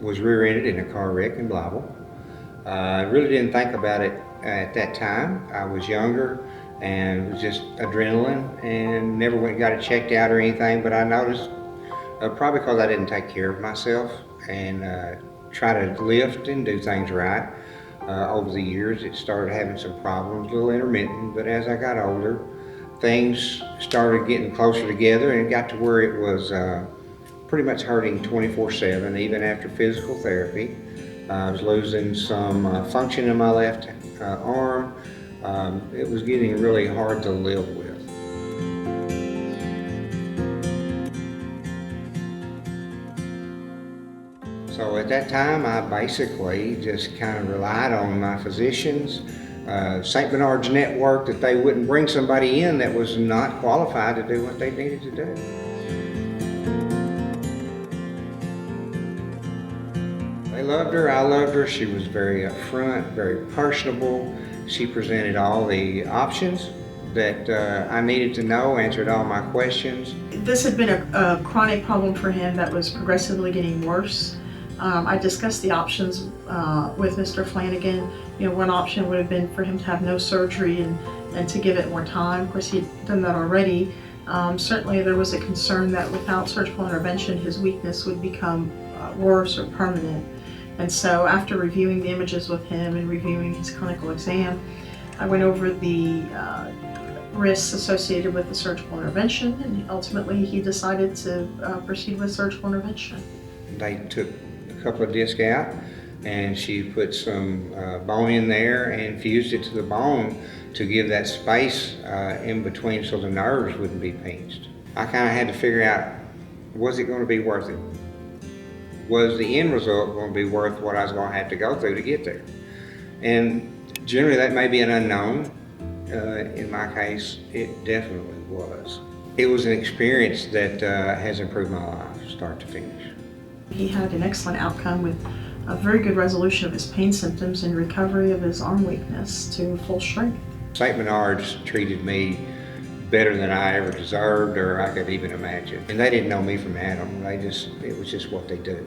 was rear-ended in a car wreck in Blytheville. I really didn't think about it at that time. I was younger and it was just adrenaline and never went and got it checked out or anything, but I noticed, probably because I didn't take care of myself and try to lift and do things right. Over the years it started having some problems, a little intermittent, but as I got older, things started getting closer together and it got to where it was pretty much hurting 24/7, even after physical therapy. I was losing some function in my left arm. It was getting really hard to live with. So at that time, I basically just kind of relied on my physicians, St. Bernard's network, that they wouldn't bring somebody in that was not qualified to do what they needed to do. They loved her, I loved her. She was very upfront, very personable. She presented all the options that I needed to know, answered all my questions. This had been a chronic problem for him that was progressively getting worse. I discussed the options with Mr. Flannigan. You know, one option would have been for him to have no surgery and to give it more time. Of course, he'd done that already. Certainly there was a concern that without surgical intervention, his weakness would become worse or permanent. And so after reviewing the images with him and reviewing his clinical exam, I went over the risks associated with the surgical intervention, and ultimately he decided to proceed with surgical intervention. They took a couple of discs out and she put some bone in there and fused it to the bone to give that space in between so the nerves wouldn't be pinched. I kind of had to figure out, was it going to be worth it? Was the end result going to be worth what I was going to have to go through to get there? And generally that may be an unknown. In my case, it definitely was. It was an experience that has improved my life, start to finish. He had an excellent outcome with a very good resolution of his pain symptoms and recovery of his arm weakness to full strength. St. Bernard's treated me better than I ever deserved or I could even imagine. And they didn't know me from Adam. It was just what they do.